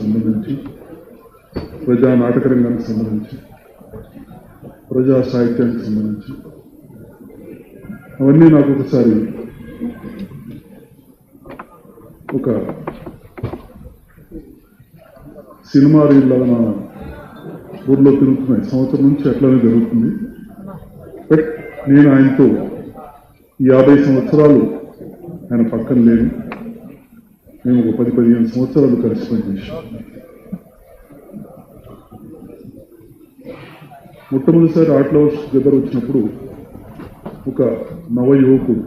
సంబంధించి, ప్రజా నాటక రంగానికి సంబంధించి, ప్రజా సాహిత్యానికి సంబంధించి అవన్నీ నాకు ఒకసారి ఒక సినిమా రీల్లాగా నా ఊర్లో తిరుగుతున్నాయి. సంవత్సరం నుంచి అట్లానే జరుగుతుంది. బట్ నేను ఆయనతో 50 సంవత్సరాలు ఆయన పక్కన లేను. మేము ఒక 10-15 సంవత్సరాలు కలిసి పనిచేసాం. మొట్టమొదటిసారి ఆర్ట్ లవర్స్ దగ్గర వచ్చినప్పుడు ఒక నవ యువకుడు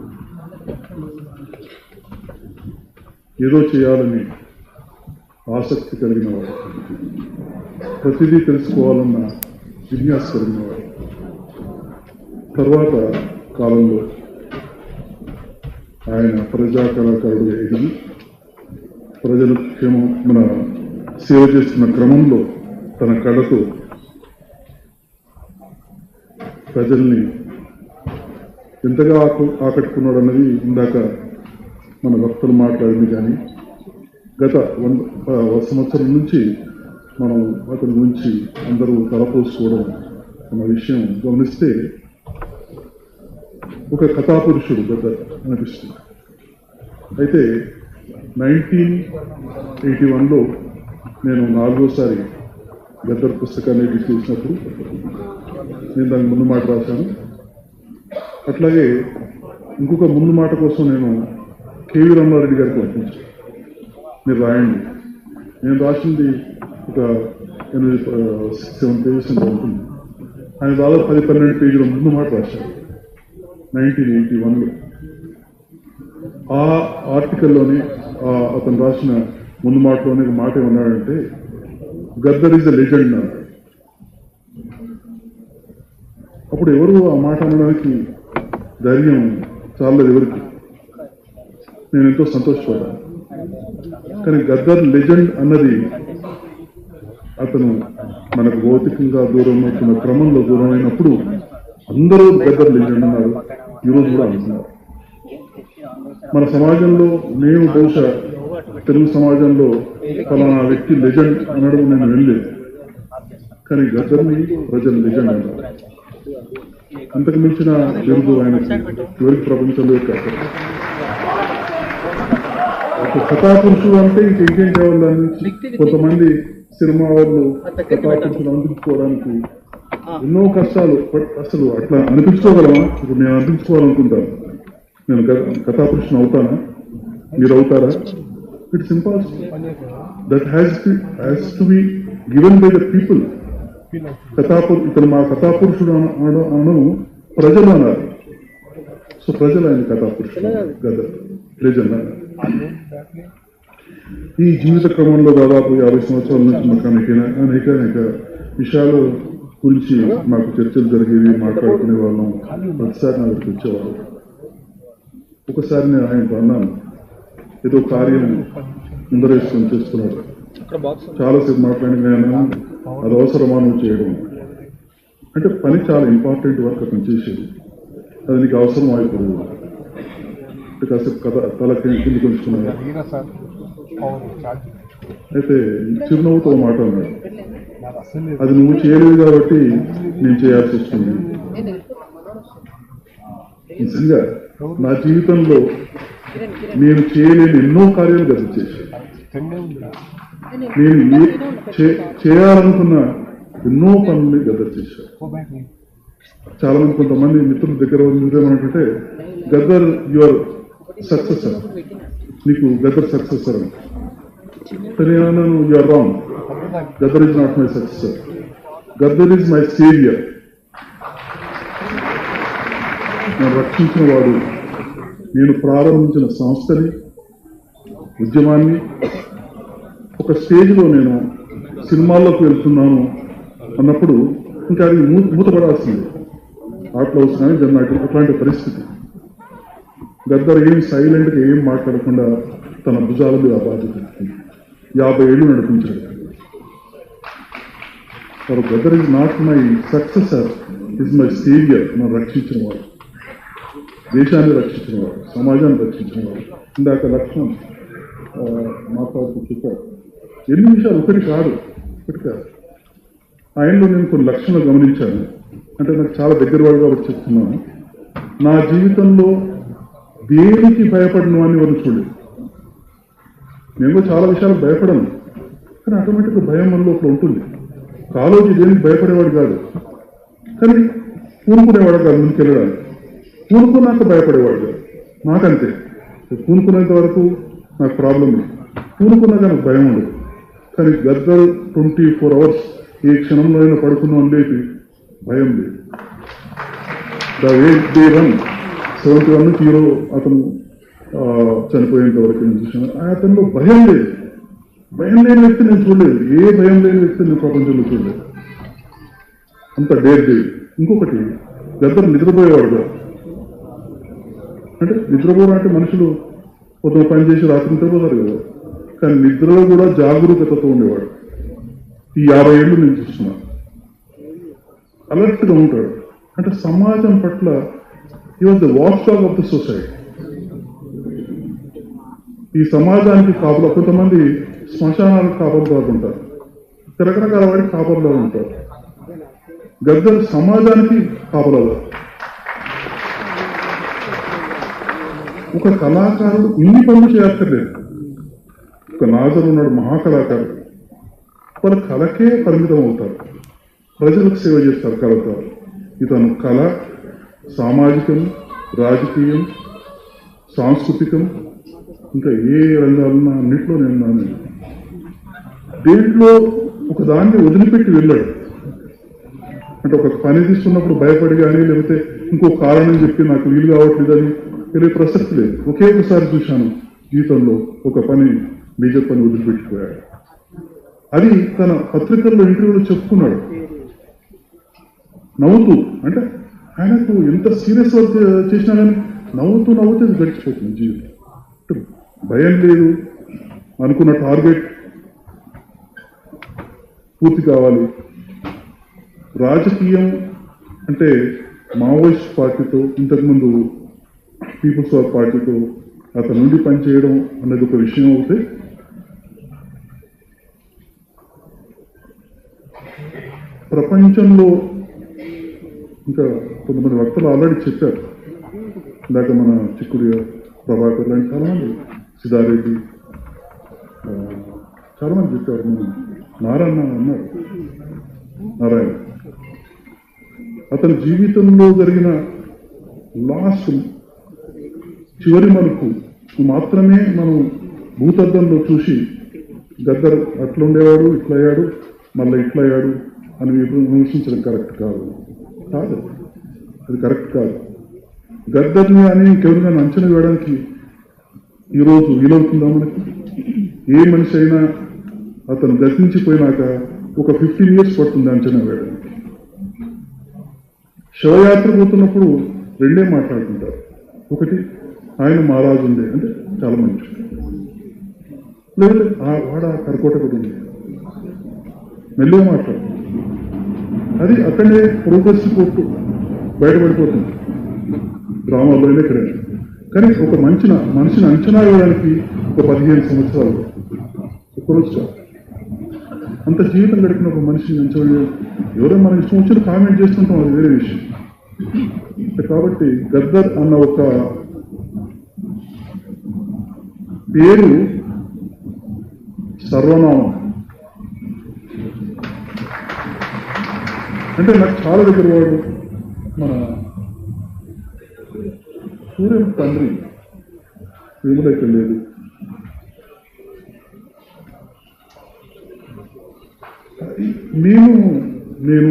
ఏదో చేయాలని ఆసక్తి కలిగిన వాడు, ప్రతిదీ తెలుసుకోవాలన్న జిజ్ఞాస కలిగిన వాడు. తర్వాత కాలంలో ఆయన ప్రజా కళాకారుడు ఎదిగి ప్రజల మన సేవ చేస్తున్న క్రమంలో తన కళతో ప్రజల్ని ఎంతగా ఆకట్టుకున్నాడు అన్నది ఇందాక మన భక్తులు మాట్లాడింది. కానీ గత 100 సంవత్సరం నుంచి మనం అతని గురించి అందరూ తలపోసుకోవడం అన్న విషయం గమనిస్తే ఒక కథాపురుషుడు గద్దర్ అనిపిస్తుంది. అయితే 1981లో నేను 4వసారి గద్దర్ పుస్తకాన్ని ఎడిట్ చేసినప్పుడు నేను దానికి ముందు మాట రాశాను. అట్లాగే ఇంకొక ముందు మాట కోసం నేను కేవీ రామారెడ్డి గారికి పంపించాను, మీరు రాయండి. నేను రాసింది ఒక 8-7 పేజెస్ ఉంటుంది. ఆయన దాదాపు 10-12 పేజీల ముందు మాట రాశారు 1981లో. ఆ ఆర్టికల్లోనే అతను రాసిన ముందు మాటలోనే ఒక మాట ఏమన్నాడంటే, గద్దర్ ఈజ్ ఎ లెజెండ్ అన్నాడు. అప్పుడు ఎవరు ఆ మాట అనడానికి ధైర్యం చాలలేదు ఎవరికి. నేను ఎంతో సంతోషపడ్డాను. కానీ గద్దర్ లెజెండ్ అన్నది అతను మనకు భౌతికంగా దూరం అవుతున్న క్రమంలో దూరం అయినప్పుడు అందరూ గద్దర్ లెజెండ్ అన్నారు. ఈరోజు కూడా అంటున్నారు. మన సమాజంలో నేను బహుశా తెలుగు సమాజంలో ఫలానా వ్యక్తి లెజెండ్ అనడం నేను వెళ్ళలేదు. కానీ గద్దర్ని ప్రజలు లెజెండ్ అన్నారు. అంతకు మించిన బిరుదు ఆయనకి ఎవరికి ప్రపంచంలో ఒక కథాపురుషుడు అంటే ఇంకేం కావాలని కొంతమంది సినిమా వాళ్ళు కథాపురుషులు అందించుకోవడానికి ఎన్నో కష్టాలు. అసలు అట్లా అనిపించుకోగలమా? ఇప్పుడు నేను అనిపించుకోవాలనుకుంటాను. నేను కథాపురుషుని అవుతానా? మీరు అవుతారా? It's impossible. That has to be given by the people. ఇతను మా కథాపురుషుడు అను ప్రజలు అన్నారు. సో ప్రజలు ఆయన కథాపురుషుడు గద్దర్ లెజెండ్ అన్నారు. ఈ జీవిత క్రమంలో దాదాపు 50 సంవత్సరాల నుంచి మాకు అనేక విషయాల గురించి మాకు చర్చలు జరిగేవి, మాట్లాడుకునే వాళ్ళం. ప్రతిసారి నా దగ్గరికి వచ్చేవాళ్ళు. ఒకసారి నేను ఆయనకు అన్నాను, ఏదో కార్యం ముందరేసుకొని చేస్తున్నారు, చాలాసేపు మాట్లాడిన అది అవసరమా నువ్వు చేయడం అంటే? పని చాలా ఇంపార్టెంట్ వర్క్ అతను చేసేది, అది నీకు అవసరం అయిపోదు. కాసేపు తలకి కింద కొంచుకున్నాను. అయితే చిరునవ్వుతో మాట అన్నాడు, అది నువ్వు చేయలేదు కాబట్టి నేను చేయాల్సి వస్తుంది. నిజంగా నా జీవితంలో నేను చేయలేని ఎన్నో కార్యాలు గద్దర్ చేశాను. నేను చేయాలనుకున్న ఎన్నో పనులు గద్దర్ చేశారు. చాలా మంది కొంతమంది మిత్రుల దగ్గర ఏమంటే, గద్దర్ యువర్ సక్సెసర్, నీకు గద్దర్ సక్సెసర్ అని. నేను అన్నాను, you're wrong. Gaddar is not my successor. Gaddar is my saviour. నన్ను రక్షించిన వాడు. నేను ప్రారంభించిన సంస్థని, ఉద్యమాన్ని ఒక స్టేజ్లో నేను సినిమాల్లోకి వెళ్తున్నాను అన్నప్పుడు ఇంకా అది మూతపడాల్సింది. ఆర్ట్ లవర్స్ కానీ అట్లాంటి పరిస్థితి. గద్దర్ ఏం సైలెంట్గా ఏం మాట్లాడకుండా తన భుజాల మీద బాధ్యత 50 ఏళ్ళు నడిపించాడు. Gaddar is not my successor, is my saviour. నన్ను రక్షించిన వాడు, దేశాన్ని రక్షించిన వాడు, సమాజాన్ని రక్షించిన వాడు. ఇందాక లక్ష్మణ్ మాట్లాడుతూ చెప్పారు, ఎన్ని విషయాలు ఒకటి కాదు. ఆయనలో నేను కొన్ని లక్షణాలు గమనించాను. అంటే నాకు చాలా దగ్గర వాడు కాబట్టి చెప్తున్నాను. నా జీవితంలో దేనికి భయపడిన వాడిని వాళ్ళు చూడలేదు. నేను చాలా విషయాలకు భయపడను, కానీ ఆటోమేటిక్గా భయం మన లోపల ఉంటుంది. కాలోజీ దేనికి భయపడేవాడు కాదు, కానీ పూనుకునేవాడు కాదు. ముందుకు వెళ్ళడానికి పూనుకున్నాక భయపడేవాడు కాదు. నాకంతే, పూనుకునేంత వరకు నాకు ప్రాబ్లం లేదు, పూనుకున్నాక నాకు భయం ఉండదు. కానీ గద్దర్ 24 hours ఏ క్షణంలో అయినా పడుకున్నాం లేపి భయం లేదు. ద వే దే రన్ 71 నుంచి హీరో అతను చనిపోయేంత వరకు నేను చూసాను. అతనిలో భయం లేదు. భయం లేని వ్యక్తి నేను చూడలేదు. ఏ భయం లేని వ్యక్తి నేను ప్రపంచంలో చూడలేదు. అంత డేర్ డేర్. ఇంకొకటి, గద్దర్ నిద్రపోయేవాడు కాదు. అంటే నిద్రపోవడం అంటే మనుషులు పొద్దున పని చేసి రాత్రి నిద్రపోతారు కదా, కానీ నిద్రలో కూడా జాగరూకతతో ఉండేవాడు. ఈ 50 ఏళ్ళు నేను చూస్తున్నాను. అలర్ట్గా ఉంటాడు. అంటే సమాజం పట్ల he was the watch dog of the society. ఈ సమాజానికి కాపులు, కొంతమంది శ్మశానాలకు కాపలుగా ఉంటారు, రకరకాల వాడికి కాపలుగా ఉంటారు. గద్దర్ సమాజానికి కాపలుగా. ఒక కళాకారుడు ఇన్ని పనులు చేయక్కర్లేదు. ఒక నాజర్ ఉన్నాడు, మహాకళాకారుడు. వాళ్ళ కళకే పరిమితం అవుతారు, ప్రజలకు సేవ చేస్తారు కళతో. ఇతను కళ, సామాజికం, రాజకీయం, సాంస్కృతికం, ఇంకా ఏ రంగాలున్నా అన్నింటిలో నేను దేంట్లో ఒక దాన్ని వదిలిపెట్టి వెళ్ళాడు. అంటే ఒక పని తీసుకున్నప్పుడు భయపడి కానీ, లేకపోతే ఇంకో కారణం చెప్పి నాకు వీలు కావట్లేదని తెలియ ప్రసక్తి లేదు. ఒకే ఒకసారి చూశాను జీవితంలో ఒక పని, మేజర్ పని వదిలిపెట్టిపోయాడు. అది తన పత్రికల్లో ఇంటర్వ్యూలో చెప్పుకున్నాడు నవ్వుతూ. అంటే ఆయనకు ఎంత సీరియస్ వర్క్ చేసినా కానీ నవ్వుతూ నవ్వుతూ గడిచిపోతుంది జీవితం. భయం లేదు, అనుకున్న టార్గెట్ పూర్తి కావాలి. రాజకీయం అంటే మావోయిస్ట్ పార్టీతో, ఇంతకుముందు పీపుల్స్ వార్ పార్టీతో అతని నుండి పనిచేయడం అన్నది ఒక విషయం అవుతే, ప్రపంచంలో ఇంకా కొంతమంది వక్తలు ఆల్రెడీ చెప్పారు. ఇందాక మన చిక్కుడు ప్రభాకర్ లాంటి చాలామంది, సిద్ధారెడ్డి చాలామంది చెప్పారు. మనం నారాయణ అన్నారు. నారాయణ అతని జీవితంలో జరిగిన లాస్ట్ చివరి మలుపు మాత్రమే మనం భూతద్దంలో చూసి గద్దర్ అట్లుండేవాడు, ఇట్లా అయ్యాడు, మళ్ళీ ఇట్లా అయ్యాడు అని విమర్శించడం కరెక్ట్ కాదు. అది కరెక్ట్ కాదు. గద్దర్ని అని కేవలం అంచనా వేయడానికి ఈరోజు వీలవుతుందా మనకి? ఏ మనిషి అయినా అతను గతించిపోయినాక ఒక 15 years పడుతుంది అంచనా వేయడానికి. శవయాత్ర పోతున్నప్పుడు రెండే మాట్లాడుతుంటారు. ఒకటి, ఆయన మహారాజు ఉండే అంటే చాలా మంచి, లేదంటే వాడ కరకోట కూడా ఉంది, మెల్లగా మాట్లాడు. అది అక్కడే ప్రోగ్రెస్ కోర్టు బయటపడిపోతుంది డ్రామాలోనే ఇక్కడ. కానీ ఒక మనిషిని అంచనా వేయడానికి ఒక 15 సంవత్సరాలు ఒక్కరోజు అంత జీవితం గడిపిన ఒక మనిషిని అంచనా ఎవరో మనం ఇష్టం వచ్చిన కామెంట్ చేస్తుంటాం, అది వేరే విషయం. కాబట్టి గద్దర్ అన్న ఒక పేరు సర్వనామం. అంటే నాకు చాలా దగ్గర వాడు మన సూర్య తండ్రి వేములకి లేదు. నేను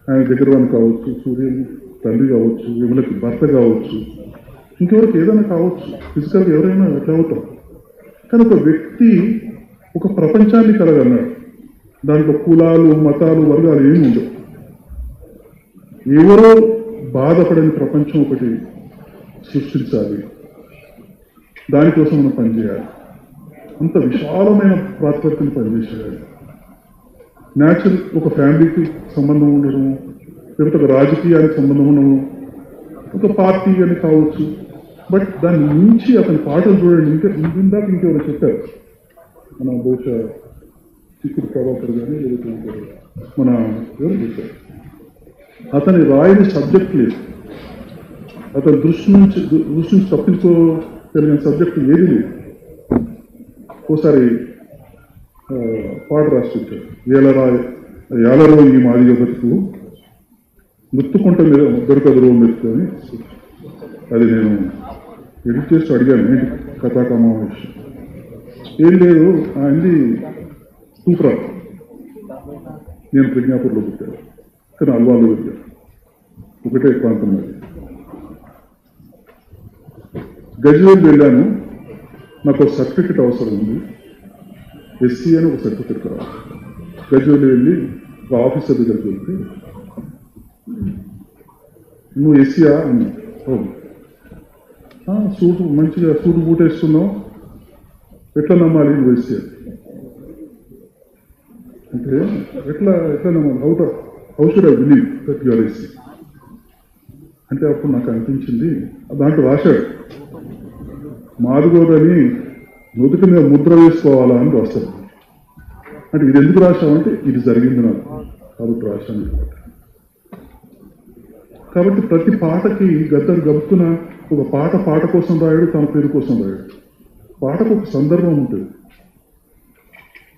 ఆయన దగ్గర వాడిని కావచ్చు, సూర్యుని తండ్రి కావచ్చు, వేములకి భర్త కావచ్చు, ఇంకెవరికి ఏదైనా కావచ్చు, ఫిజికల్గా ఎవరైనా ఎట్లా అవుతాం. కానీ ఒక వ్యక్తి ఒక ప్రపంచాన్ని కలగన్నాడు. దాంట్లో కులాలు, మతాలు, వర్గాలు ఏమి ఉండవు. ఎవరో బాధపడని ప్రపంచం ఒకటి సృష్టించాలి, దానికోసం మనం పనిచేయాలి. అంత విశాలమైన ప్రాతిపదికను పనిచేసేయాలి. న్యాచురల్ ఒక ఫ్యామిలీకి సంబంధం ఉండడం, లేకపోతే ఒక రాజకీయానికి సంబంధం ఉండడం, ఒక పార్టీ అని కావచ్చు. బట్ దాన్ని మించి అతని పాటలు చూడండి. ఇందాక ఇంకెవరు చెప్పారు, మన బహుశా చిక్కుడు ప్రభాకర్ కానీ లేకపోతే మన ఎవరు చూశారు, అతని రాయని సబ్జెక్ట్ లేదు, అతని దృష్టి నుంచి తప్పించుకోగలిగిన సబ్జెక్టు ఏది లేదు. ఓసారి పాట రాసిచ్చారు, ఏలరో ఈ మాదిగ బతుకు గుర్తుకుంట మీద దొరకదు రో మెతుకు అని. అది నేను ఎడిట్ చేస్తూ అడిగాను, ఏంటి కథాకమావేశం ఏం లేదు ఆయనది సూపర్. నేను ప్రజ్ఞాపూర్లో పుట్టాను, కానీ అల్వాలో పెట్టాను, ఒకటే ప్రాంతం అది. గజ్వేల్ వెళ్ళాను, నాకు ఒక సర్టిఫికెట్ అవసరం ఉంది, ఎస్సీ అని ఒక సర్టిఫికెట్ కావాలి. గజ్వేల్ వెళ్ళి ఒక ఆఫీసర్ దగ్గరికి వెళ్తే, నువ్వు ఎస్సీయా అన్నా. సూటు మంచిగా సూటు బూట్ వేస్తున్నావు, ఎట్లా నమ్మాలి నువ్వు ఎస్సీ అంటే? ఎట్లా నమ్మాలి? How should I believe that you are SC అంటే అప్పుడు నాకు అనిపించింది, దాంట్లో రాశాడు మాదిగోడని నుదుటి మీద ముద్ర వేసుకోవాలా అని రాస్తాడు. అంటే ఇది ఎందుకు రాశామంటే ఇది జరిగింది నాకు కాబట్టి రాశాను. కాబట్టి ప్రతి పాటకి గద్దర్ గబుక్కున ఒక పాట కోసం రాయడు, తన పేరు కోసం రాయడు. పాటకు ఒక సందర్భం ఉంటుంది.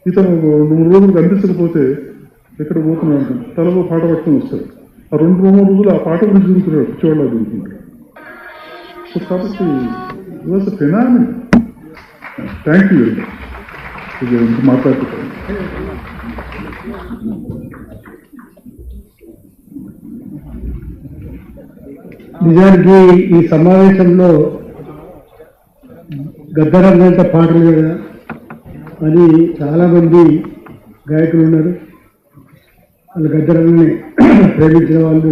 ఇతను 2 రోజులు కనిపించకపోతే ఎక్కడ పోతున్నాడు, తలలో పాట పట్టుకుని వస్తాడు. ఆ 2-3 రోజులు ఆ పాట గురించి దిగుతున్నాడు, పిచ్చోళ్ళ దిగుతుంటాడు. సో కాబట్టి it was a phenomenal. Thank you very much. ఇది మాట్లాడుతున్నాను. నిజానికి ఈ సమావేశంలో గద్దరంగంట పాటలు కదా అని చాలామంది గాయకులు ఉన్నారు. వాళ్ళు గద్దరాన్ని ప్రేమించిన వాళ్ళు